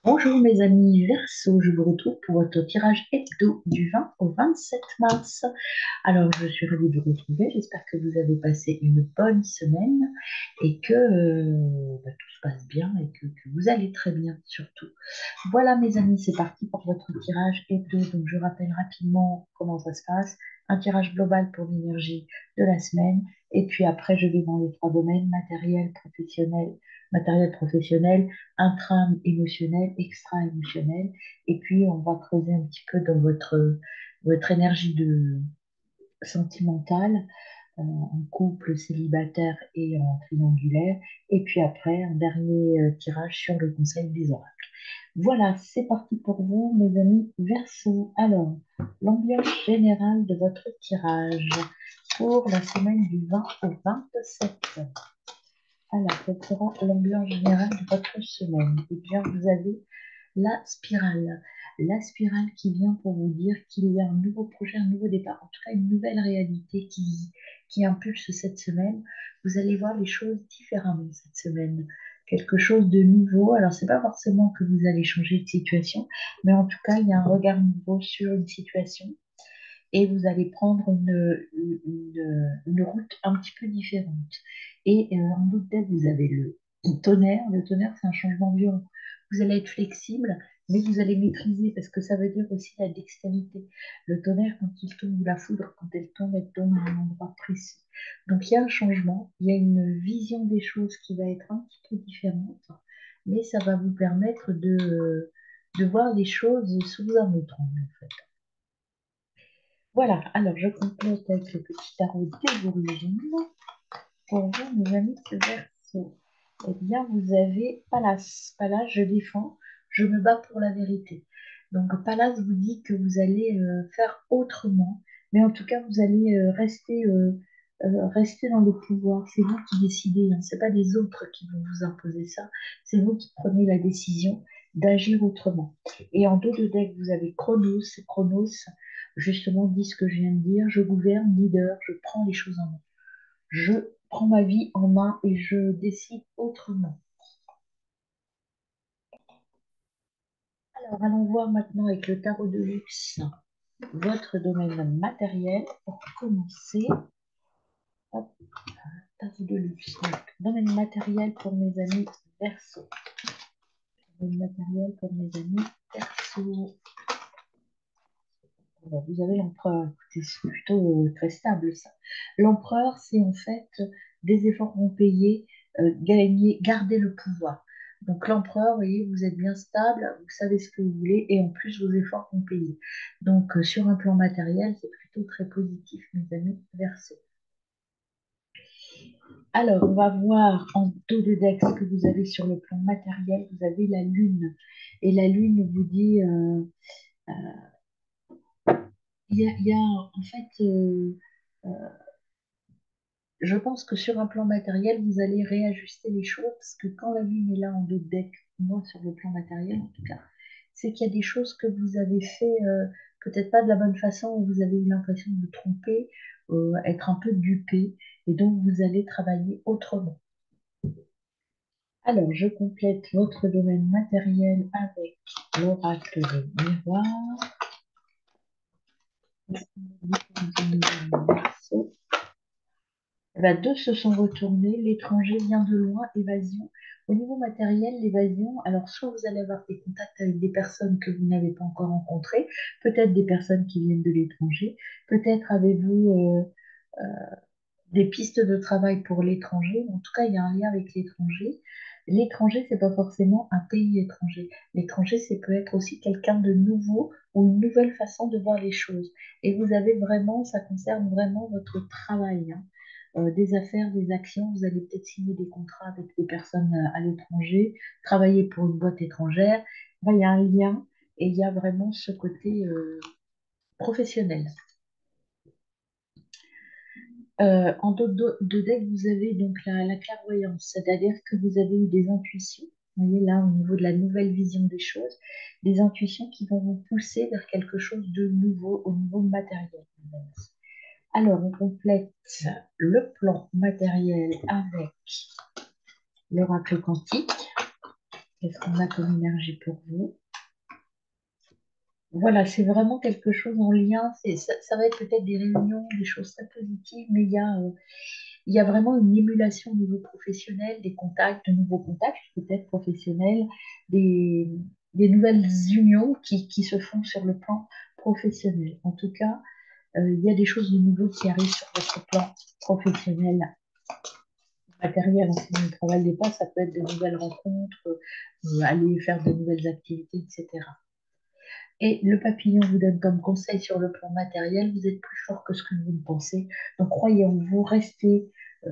Bonjour mes amis Verseau, je vous retrouve pour votre tirage hebdo du 20 au 27 mars. Alors je suis ravie de vous retrouver, j'espère que vous avez passé une bonne semaine et que tout se passe bien et que vous allez très bien surtout. Voilà mes amis, c'est parti pour votre tirage hebdo. Donc je rappelle rapidement comment ça se passe. Un tirage global pour l'énergie de la semaine et puis après je vais dans les trois domaines, matériel professionnel, intra-émotionnel, extra-émotionnel. Et puis, on va creuser un petit peu dans votre énergie sentimentale, en couple, célibataire et en triangulaire. Et puis après, un dernier tirage sur le conseil des oracles. Voilà, c'est parti pour vous, mes amis Verseau. Alors, l'ambiance générale de votre tirage pour la semaine du 20 au 27. Alors, quelle sera l'ambiance générale de votre semaine? Eh bien, vous avez la spirale. La spirale qui vient pour vous dire qu'il y a un nouveau projet, un nouveau départ, en tout cas une nouvelle réalité qui impulse cette semaine. Vous allez voir les choses différemment cette semaine. Quelque chose de nouveau. Alors, c'est pas forcément que vous allez changer de situation, mais en tout cas, il y a un regard nouveau sur une situation et vous allez prendre une route un petit peu différente. Et en d'autres tête, vous avez le tonnerre. Le tonnerre, c'est un changement violent. Vous allez être flexible, mais vous allez maîtriser parce que ça veut dire aussi la dextérité. Le tonnerre, quand il tombe, ou la foudre, quand elle tombe à un endroit précis. Donc il y a un changement, il y a une vision des choses qui va être un petit peu différente, mais ça va vous permettre de voir les choses sous un autre angle, en fait. Voilà, alors je complète avec le petit tarot des origines. Pour vous, mes amis Verseau, eh bien, vous avez Pallas. Pallas, je défends, je me bats pour la vérité. Donc, Pallas vous dit que vous allez faire autrement, mais en tout cas, vous allez rester dans le pouvoir. C'est vous qui décidez, hein. Ce n'est pas les autres qui vont vous imposer ça. C'est vous qui prenez la décision d'agir autrement. Et en dos de deck, vous avez Chronos. Chronos, justement, dit ce que je viens de dire. Je gouverne, leader, je prends les choses en main. Je prends ma vie en main et je décide autrement. Alors, allons voir maintenant avec le tarot de luxe votre domaine matériel pour commencer. Hop, tarot de luxe. Donc, domaine matériel pour mes amis Verseau. Domaine matériel pour mes amis Verseau. Alors, vous avez l'empereur. Écoutez, c'est plutôt très stable ça. L'empereur, c'est en fait des efforts vont payer, gagner, garder le pouvoir. Donc l'empereur, vous voyez, vous êtes bien stable, vous savez ce que vous voulez et en plus vos efforts vont payer. Donc sur un plan matériel, c'est plutôt très positif, mes amis Verseau. Alors, on va voir en dos de deck ce que vous avez sur le plan matériel. Vous avez la lune. Et la lune vous dit, euh, il y a en fait je pense que sur un plan matériel, vous allez réajuster les choses parce que quand la lune est là en dos de deck, moi sur le plan matériel en tout cas, c'est qu'il y a des choses que vous avez fait peut-être pas de la bonne façon, où vous avez eu l'impression de vous tromper, être un peu dupé, et donc vous allez travailler autrement. Alors, je complète votre domaine matériel avec l'oracle de miroir. Eh ben, deux se sont retournés, l'étranger vient de loin, évasion. Au niveau matériel, l'évasion, alors soit vous allez avoir des contacts avec des personnes que vous n'avez pas encore rencontrées, peut-être des personnes qui viennent de l'étranger, peut-être avez-vous des pistes de travail pour l'étranger. En tout cas, il y a un lien avec l'étranger. L'étranger, c'est pas forcément un pays étranger. L'étranger, c'est peut être aussi quelqu'un de nouveau ou une nouvelle façon de voir les choses. Et vous avez vraiment, ça concerne vraiment votre travail, hein. Des affaires, des actions, vous allez peut-être signer des contrats avec des personnes à l'étranger, travailler pour une boîte étrangère. Ben, il y a un lien et il y a vraiment ce côté professionnel. En dos de deck, vous avez donc la clairvoyance, c'est-à-dire que vous avez eu des intuitions, vous voyez là au niveau de la nouvelle vision des choses, des intuitions qui vont vous pousser vers quelque chose de nouveau au niveau matériel. Alors, on complète le plan matériel avec l'oracle quantique. Qu'est-ce qu'on a comme énergie pour vous? Voilà, c'est vraiment quelque chose en lien. Ça va être peut-être des réunions, des choses très positives, mais il y a vraiment une émulation au niveau professionnel, des contacts, de nouveaux contacts, peut-être professionnels, des, des nouvelles unions qui se font sur le plan professionnel. En tout cas, il y a des choses de nouveau qui arrivent sur votre plan professionnel, matériel. Si vous ne travaillez pas, ça peut être de nouvelles rencontres, aller faire de nouvelles activités, etc. Et le papillon vous donne comme conseil sur le plan matériel, vous êtes plus fort que ce que vous ne pensez. Donc croyez en vous, restez,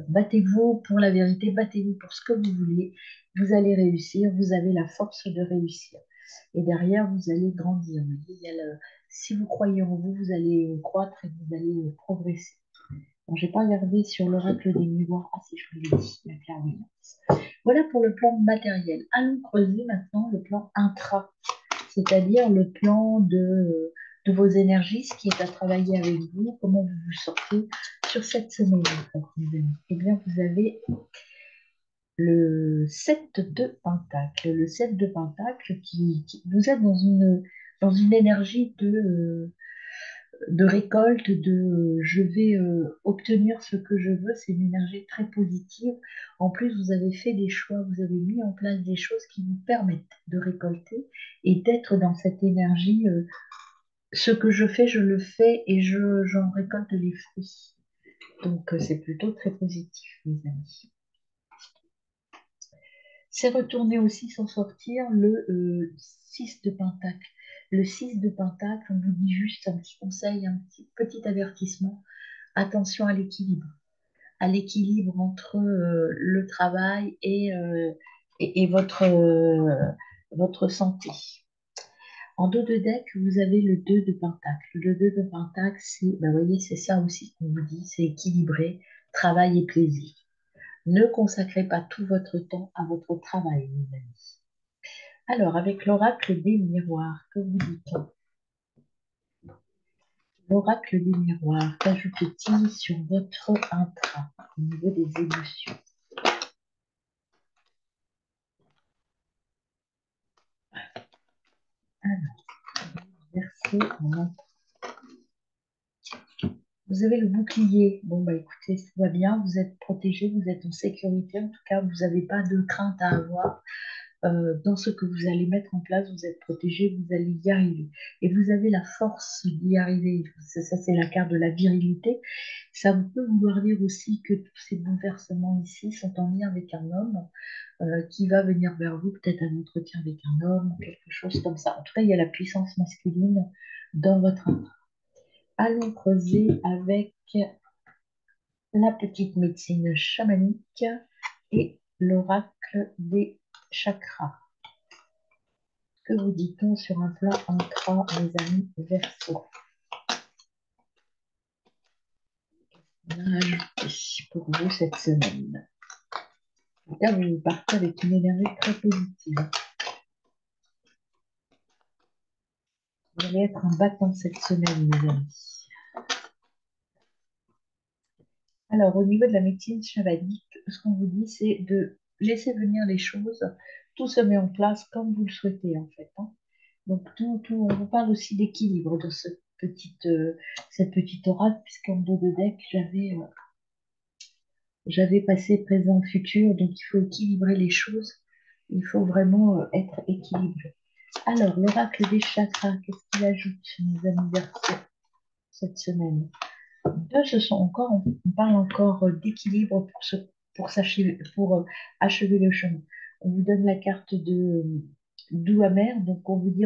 battez-vous pour la vérité, battez-vous pour ce que vous voulez. Vous allez réussir, vous avez la force de réussir. Et derrière, vous allez grandir. Vous voyez, si vous croyez en vous, vous allez croître et vous allez progresser. Bon, j'ai pas regardé sur l'oracle des miroirs. Ah si, je vous l'ai dit, la clairvoyance. Voilà pour le plan matériel. Allons creuser maintenant le plan intra, c'est-à-dire le plan de vos énergies, ce qui est à travailler avec vous, comment vous vous sortez sur cette semaine, en fait, mes amis. Eh bien, vous avez le 7 de Pentacle. Le 7 de Pentacle vous êtes dans une énergie de récolte, je vais obtenir ce que je veux. C'est une énergie très positive. En plus, vous avez fait des choix, vous avez mis en place des choses qui vous permettent de récolter et d'être dans cette énergie. Ce que je fais, je le fais et j'en récolte les fruits. Donc, c'est plutôt très positif, mes amis. C'est retourné aussi s'en sortir le 6 de Pentacle. Le 6 de Pentacle, on vous dit juste un petit conseil, un petit avertissement. Attention à l'équilibre entre le travail et votre santé. En dos de deck, vous avez le 2 de Pentacle. Le 2 de Pentacle, vous voyez, c'est ça aussi qu'on vous dit, c'est équilibrer travail et plaisir. Ne consacrez pas tout votre temps à votre travail, mes amis. Alors, avec l'oracle des miroirs, que vous dit-on? L'oracle des miroirs, qu'ajoute-t-il sur votre intra au niveau des émotions? Alors, versez en Vous avez le bouclier. Bon, bah écoutez, tout va bien, vous êtes protégé, vous êtes en sécurité. En tout cas, vous n'avez pas de crainte à avoir. Dans ce que vous allez mettre en place, vous êtes protégé, vous allez y arriver. Et vous avez la force d'y arriver. Ça, c'est la carte de la virilité. Ça peut vouloir dire aussi que tous ces bouleversements ici sont en lien avec un homme qui va venir vers vous, peut-être un entretien avec un homme, quelque chose comme ça. En tout cas, il y a la puissance masculine dans votre âme. Allons creuser avec la petite médecine chamanique et l'oracle des chakras. Que vous dit-on sur un plan intra, mes amis Verseau? On a ajouté pour vous cette semaine. En tout cas, vous partez avec une énergie très positive. Vous allez être un battant cette semaine, mes amis. Alors, au niveau de la médecine chamanique, ce qu'on vous dit, c'est de laisser venir les choses. Tout se met en place comme vous le souhaitez, en fait, hein. Donc, on vous parle aussi d'équilibre dans cette petite oracle, puisqu'en dos de deck, j'avais passé, présent, futur, donc il faut équilibrer les choses. Il faut vraiment être équilibré. Alors, l'oracle des chakras, qu'est-ce qu'il ajoute, mes amis Verseaux, cette semaine? Deux, on parle encore d'équilibre pour achever le chemin. On vous donne la carte de doux amer, donc on vous dit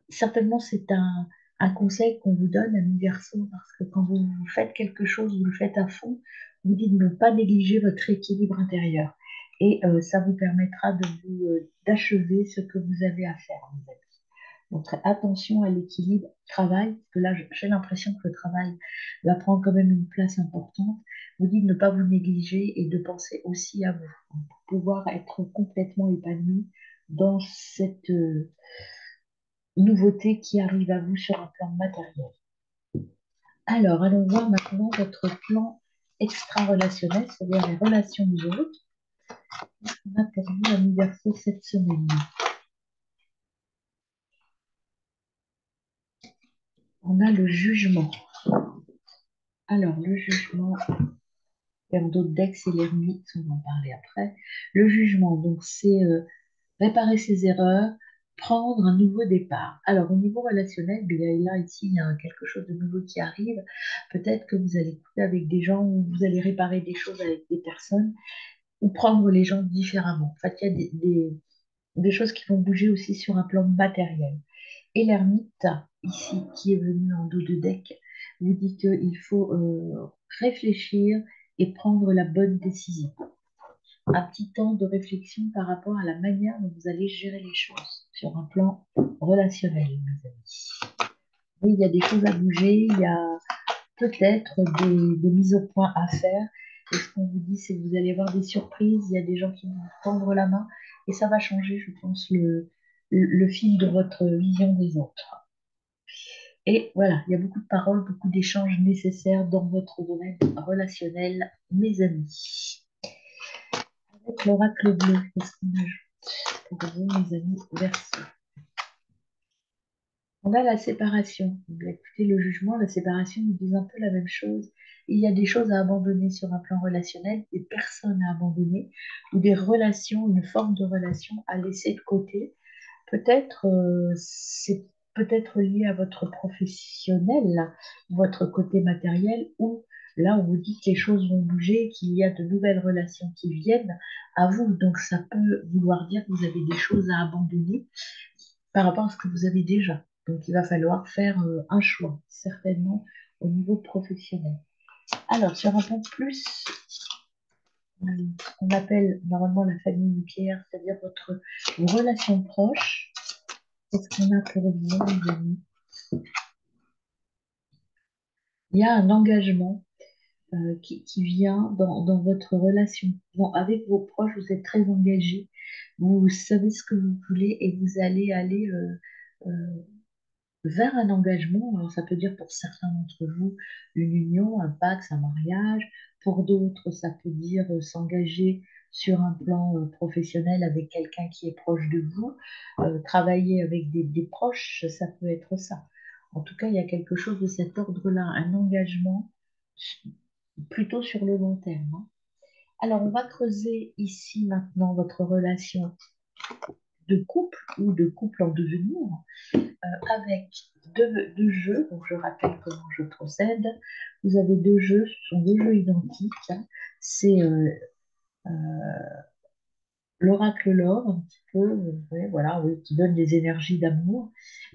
certainement c'est un conseil qu'on vous donne, ami Verseau, parce que quand vous faites quelque chose, vous le faites à fond, vous dites de ne pas négliger votre équilibre intérieur. Et ça vous permettra d'achever ce que vous avez à faire, mes amis. Donc attention à l'équilibre travail, parce que là j'ai l'impression que le travail va prendre quand même une place importante. Vous dites de ne pas vous négliger et de penser aussi à vous, pour pouvoir être complètement épanoui dans cette nouveauté qui arrive à vous sur un plan matériel. Alors, allons voir maintenant votre plan extra-relationnel, c'est-à-dire les relations aux autres. On a pour vous l'ami Verseau cette semaine. On a le jugement. Alors, le jugement, et en d'autres decks, c'est l'ermite, on va en parler après. Le jugement, donc, c'est réparer ses erreurs, prendre un nouveau départ. Alors, au niveau relationnel, bien, là, ici, il y a quelque chose de nouveau qui arrive. Peut-être que vous allez couper avec des gens ou vous allez réparer des choses avec des personnes ou prendre les gens différemment. En fait, il y a des choses qui vont bouger aussi sur un plan matériel. Et l'ermite, ici, qui est venu en dos de deck, vous dit qu'il faut réfléchir et prendre la bonne décision. Un petit temps de réflexion par rapport à la manière dont vous allez gérer les choses sur un plan relationnel, mes amis. Oui, il y a des choses à bouger, il y a peut-être des mises au point à faire. Et ce qu'on vous dit, c'est que vous allez avoir des surprises, il y a des gens qui vont vous tendre la main, et ça va changer, je pense, le fil de votre vision des autres. Et voilà, il y a beaucoup de paroles, beaucoup d'échanges nécessaires dans votre domaine relationnel, mes amis. Avec l'oracle bleu, qu'est-ce qu'on ajoute pour vous, mes amis Verseau? On a la séparation. Vous écoutez le jugement, la séparation nous dit un peu la même chose. Il y a des choses à abandonner sur un plan relationnel, des personnes à abandonner, ou des relations, une forme de relation à laisser de côté. Peut-être c'est peut-être lié à votre professionnel, là, votre côté matériel, ou là où vous dites que les choses vont bouger, qu'il y a de nouvelles relations qui viennent à vous. Donc ça peut vouloir dire que vous avez des choses à abandonner par rapport à ce que vous avez déjà. Donc il va falloir faire un choix, certainement au niveau professionnel. Alors, sur un point plus, on appelle normalement la famille nucléaire, c'est-à-dire votre relation proche. Qu'est-ce qu'on a pour vous, les amis? Il y a un engagement qui vient dans votre relation. Bon, avec vos proches, vous êtes très engagés, vous savez ce que vous voulez et vous allez aller vers un engagement. Alors, ça peut dire pour certains d'entre vous une union, un pacte, un mariage. Pour d'autres, ça peut dire s'engager sur un plan professionnel avec quelqu'un qui est proche de vous. Travailler avec des proches, ça peut être ça. En tout cas, il y a quelque chose de cet ordre-là, un engagement plutôt sur le long terme, hein. Alors, on va creuser ici maintenant votre relation de couple ou de couple en devenir avec deux jeux. Donc, je rappelle comment je procède. Vous avez deux jeux, ce sont deux jeux identiques, hein. C'est euh, l'oracle l'or, un petit peu, ouais, voilà, oui, qui donne des énergies d'amour.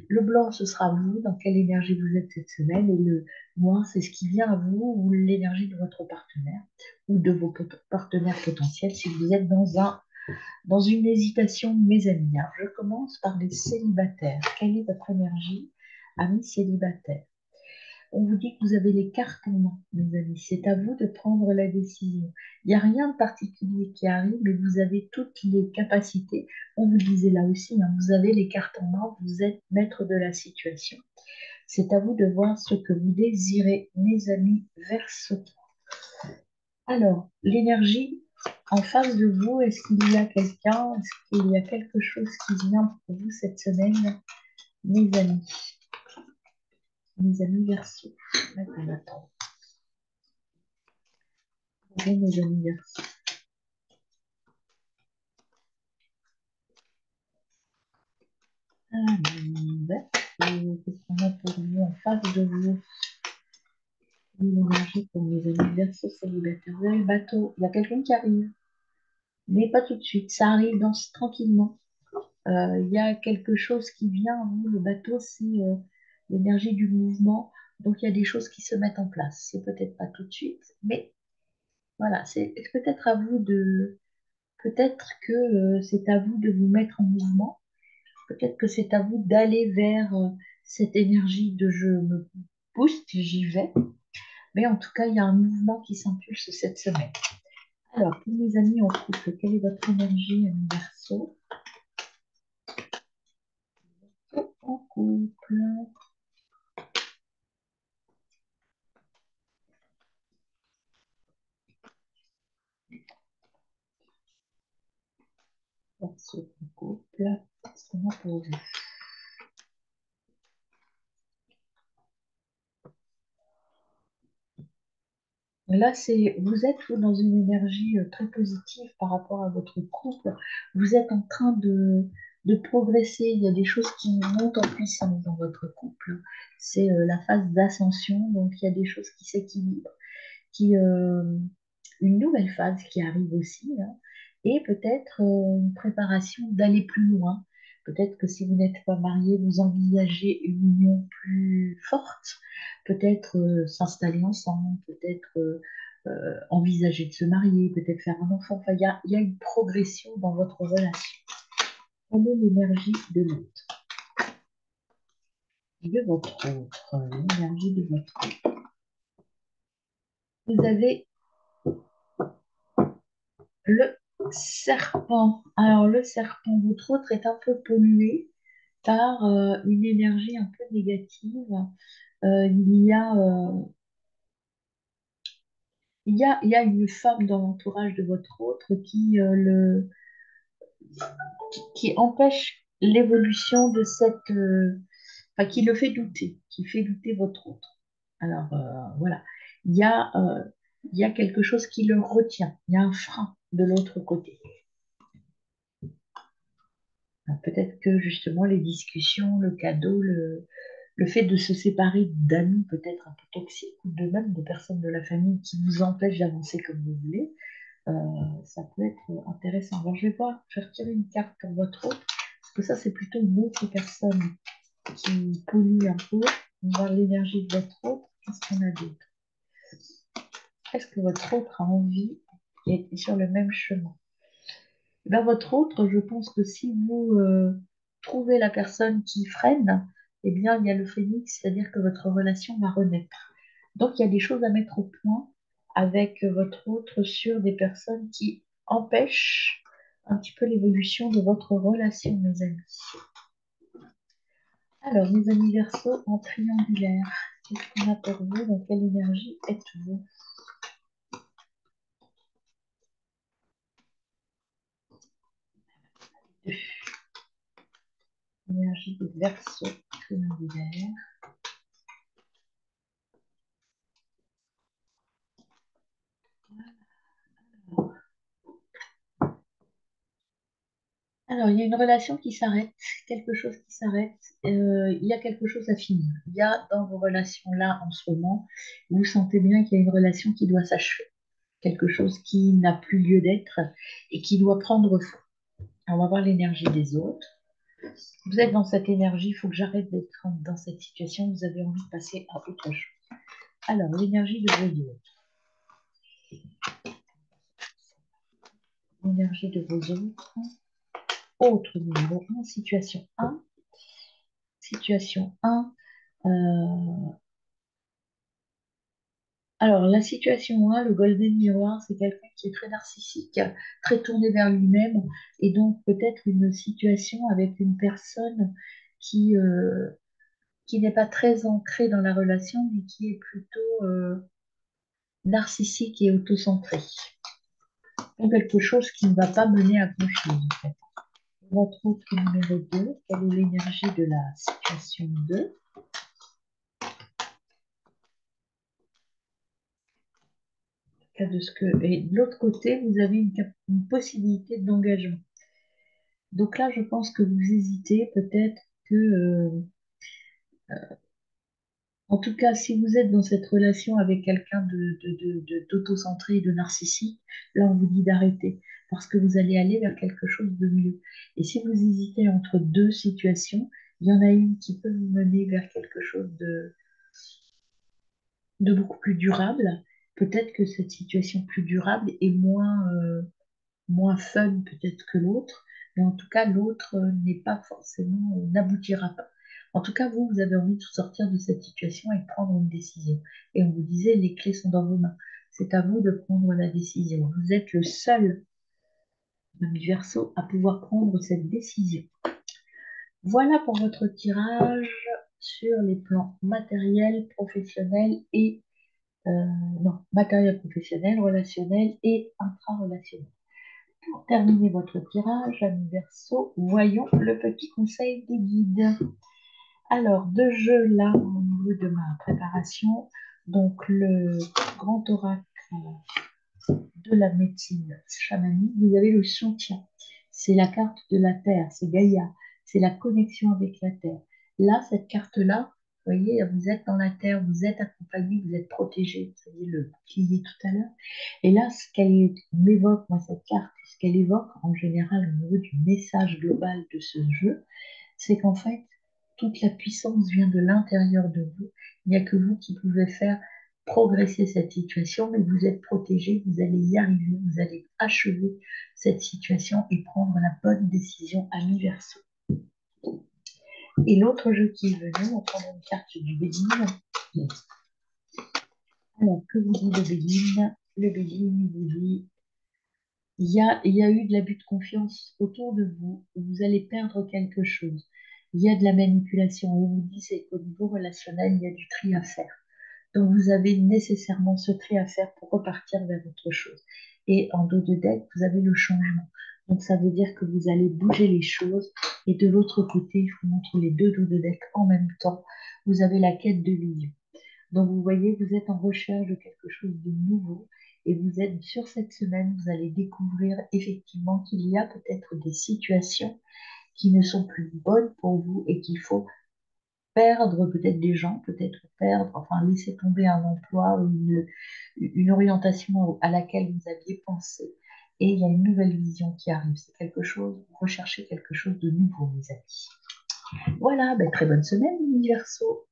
Le blanc, ce sera vous, dans quelle énergie vous êtes cette semaine. Et le noir, c'est ce qui vient à vous, ou l'énergie de votre partenaire, ou de vos partenaires potentiels, si vous êtes dans une hésitation, mes amis. Alors, je commence par les célibataires. Quelle est votre énergie, amis célibataires? On vous dit que vous avez les cartes en main, mes amis. C'est à vous de prendre la décision. Il n'y a rien de particulier qui arrive, mais vous avez toutes les capacités. On vous le disait là aussi, hein, vous avez les cartes en main, vous êtes maître de la situation. C'est à vous de voir ce que vous désirez, mes amis Verseau. Alors, l'énergie en face de vous, est-ce qu'il y a quelqu'un, est-ce qu'il y a quelque chose qui vient pour vous cette semaine, mes amis Verseau? Maintenant, attends. Bonjour, mes amis Verseau. Qu'est-ce qu'on a pour vous en face de vous? L'énergie pour mes amis Verseau célibataires. Vous avez le bateau, il y a quelqu'un qui arrive, mais pas tout de suite. Ça arrive tranquillement. Il y a quelque chose qui vient à vous. Le bateau, c'est l'énergie du mouvement. Donc, il y a des choses qui se mettent en place. C'est peut-être pas tout de suite, mais voilà, c'est peut-être à vous peut-être que c'est à vous de vous mettre en mouvement. Peut-être que c'est à vous d'aller vers cette énergie de je me booste, j'y vais. Mais en tout cas, il y a un mouvement qui s'impulse cette semaine. Alors, pour mes amis en couple, quelle est votre énergie, ami Verseau? En couple. Verseau en couple, qu'est-ce qu'on a pour vous? Là, vous êtes vous, dans une énergie très positive par rapport à votre couple. Vous êtes en train de progresser. Il y a des choses qui montent en puissance dans votre couple. C'est la phase d'ascension, donc il y a des choses qui s'équilibrent, une nouvelle phase qui arrive aussi, hein, et peut-être une préparation d'aller plus loin. Peut-être que si vous n'êtes pas marié, vous envisagez une union plus forte, peut-être s'installer ensemble, peut-être envisager de se marier, peut-être faire un enfant. Enfin, il y a une progression dans votre relation. Quelle est l'énergie de l'autre, de votre autre, l'énergie de votre autre. Vous avez le serpent. Alors, le serpent, votre autre est un peu pollué par une énergie un peu négative. Il y a, il y a une femme dans l'entourage de votre autre qui empêche l'évolution de cette... enfin, qui le fait douter, qui fait douter votre autre. Alors, voilà. Il y a, euh, il y a quelque chose qui le retient. Il y a un frein de l'autre côté. Peut-être que justement les discussions, le cadeau, le fait de se séparer d'amis peut-être un peu toxiques ou de même de personnes de la famille qui vous empêchent d'avancer comme vous voulez, euh, ça peut être intéressant. Alors je vais voir, je vais retirer une carte pour votre autre, parce que ça c'est plutôt une autre personne qui pollue un peu. On va voir l'énergie de votre autre. Qu'est-ce qu'on a d'autre? Est-ce que votre autre a envie et est sur le même chemin? Dans votre autre, je pense que si vous trouvez la personne qui freine, eh bien, il y a le phénix, c'est-à-dire que votre relation va renaître. Donc, il y a des choses à mettre au point avec votre autre sur des personnes qui empêchent un petit peu l'évolution de votre relation, mes amis. Alors, mes amis Verseau en triangulaire, qu'est-ce qu'on a pour vous? Dans quelle énergie êtes-vous? Énergie de Verseau triangulaire. Alors, il y a une relation qui s'arrête, quelque chose qui s'arrête, il y a quelque chose à finir. Il y a dans vos relations-là en ce moment, vous sentez bien qu'il y a une relation qui doit s'achever, quelque chose qui n'a plus lieu d'être et qui doit prendre fin. On va voir l'énergie des autres. Vous êtes dans cette énergie, il faut que j'arrête d'être dans cette situation, vous avez envie de passer à autre chose. Alors, l'énergie de vos autres. L'énergie de vos autres. Autre numéro 1, situation 1. Situation 1. Alors, la situation 1, le Golden Mirror, c'est quelqu'un qui est très narcissique, très tourné vers lui-même, et donc peut-être une situation avec une personne qui, euh, qui n'est pas très ancrée dans la relation, mais qui est plutôt narcissique et autocentrée. Donc, quelque chose qui ne va pas mener à grand-chose, en fait. Notre autre numéro 2, quelle est l'énergie de la situation 2? Et de l'autre côté, vous avez une possibilité d'engagement. Donc là, je pense que vous hésitez, peut-être que, en tout cas, si vous êtes dans cette relation avec quelqu'un d'autocentré et de narcissique, là, on vous dit d'arrêter, parce que vous allez aller vers quelque chose de mieux. Et si vous hésitez entre deux situations, il y en a une qui peut vous mener vers quelque chose de beaucoup plus durable. Peut-être que cette situation plus durable est moins fun peut-être que l'autre, mais en tout cas, l'autre n'est pas forcément, n'aboutira pas. En tout cas, vous avez envie de sortir de cette situation et de prendre une décision. Et on vous disait, les clés sont dans vos mains. C'est à vous de prendre la décision. Vous êtes le seul, ami Verseau, à pouvoir prendre cette décision. Voilà pour votre tirage sur les plans matériels, professionnels et non, matériel professionnel, relationnel et intra-relationnel. Pour terminer votre tirage, amis Verseau, voyons le petit conseil des guides. Alors, de jeu là, au niveau de ma préparation, donc le grand oracle de la médecine chamanique, vous avez le soutien. C'est la carte de la Terre, c'est Gaïa, c'est la connexion avec la Terre. Là, cette carte-là, vous voyez, vous êtes dans la Terre, vous êtes accompagné, vous êtes protégé, vous savez, le bouclier tout à l'heure. Et là, ce qu'elle m'évoque, moi, cette carte, ce qu'elle évoque en général au niveau du message global de ce jeu, c'est qu'en fait, toute la puissance vient de l'intérieur de vous. Il n'y a que vous qui pouvez faire progresser cette situation, mais vous êtes protégé, vous allez y arriver, vous allez achever cette situation et prendre la bonne décision à mi-verso. Et l'autre jeu qui est venu, on prend une carte du Béline. Alors, que vous dit le Béline? Le Béline vous dit il y a eu de l'abus de confiance autour de vous, vous allez perdre quelque chose. Il y a de la manipulation. Et vous dit c'est qu'au niveau relationnel, il y a du tri à faire. Donc vous avez nécessairement ce tri à faire pour repartir vers autre chose. Et en dos de deck, vous avez le changement. Donc ça veut dire que vous allez bouger les choses. Et de l'autre côté, je vous montre les deux dos de deck en même temps. Vous avez la quête de l'union. Donc, vous voyez, vous êtes en recherche de quelque chose de nouveau et vous êtes sur cette semaine, vous allez découvrir effectivement qu'il y a peut-être des situations qui ne sont plus bonnes pour vous et qu'il faut perdre peut-être des gens, peut-être perdre, enfin laisser tomber un emploi ou une orientation à laquelle vous aviez pensé. Et il y a une nouvelle vision qui arrive. C'est quelque chose, vous recherchez quelque chose de nouveau, mes amis. Voilà, ben, très bonne semaine, Universo.